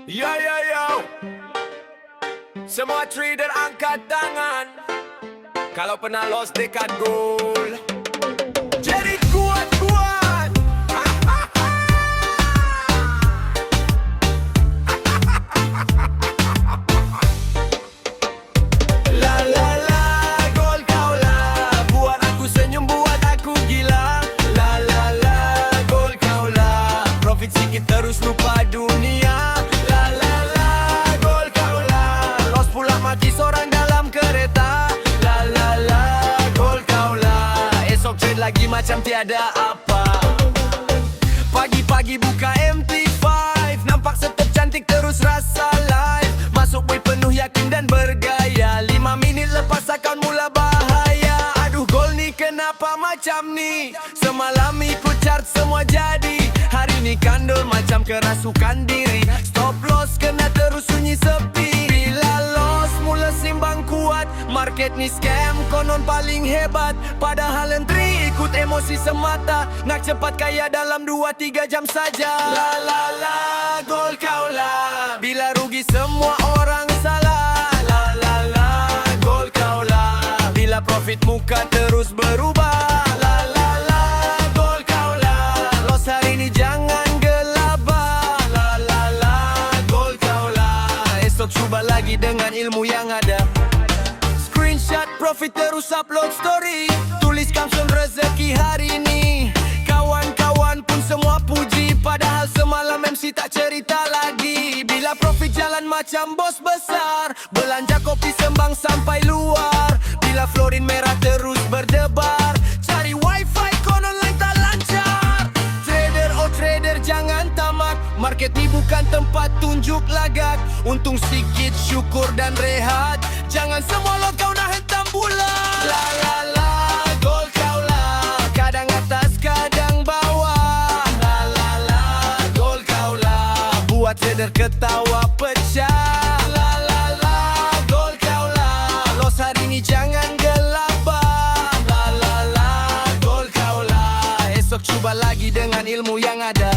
Yo, yo, yo. Semua trader angkat tangan kalau pernah lost dekat goal. Jadi kuat-kuat. La la la, gol kau lah. Buat aku senyum, buat aku gila. La la la, gol kau lah. Profit sikit terus lupa dunia. La la la, gol kau lah. Lost pula mati seorang dalam kereta. La la la, gol kau lah. Esok trade lagi macam tiada apa. Pagi-pagi buka MT5, nampak setep cantik terus rasa live. Masuk way penuh yakin dan bergaya. 5 minit lepas akaun mula bahaya. Aduh gol ni kenapa macam ni? Semalam ikut chart semua jadi. Hari ni kandul macam kerasukan diri. Stop loss kena terus sunyi sepi. Bila loss mula simbang kuat. Market ni scam konon paling hebat. Padahal entry ikut emosi semata. Nak cepat kaya dalam 2-3 jam saja. La la la, gol kau lah. Bila rugi semua orang salah. La la la, gol kau lah. Bila profit muka terus berubah. La la la, gol kau lah. Loss hari ni jangan gelabah. La la la, gol kau lah. Esok cuba lagi dengan ilmu yang ada. Screenshot profit terus upload story. Tulis caption rezeki hari ni. Kawan-kawan pun semua puji. Padahal semalam MC tak cerita lagi. Bila profit jalan macam bos besar. Belanja kopi sembang sampai luar. Bila florin merah terus berdebar. Cari wifi konon lain tak lancar. Trader oh trader jangan tamak. Market ni bukan tempat tunjuk lagak. Untung sikit syukur dan rehat. Jangan semua lo kau nak hentam bulat. La la la, gol kau lah. Kadang atas kadang bawah. La la la, gol kau lah. Buat trader ketawa pecah. La la la, gol kau lah. Loss hari ni jangan gelabah. La la la, gol kau lah. Esok cuba lagi dengan ilmu yang ada.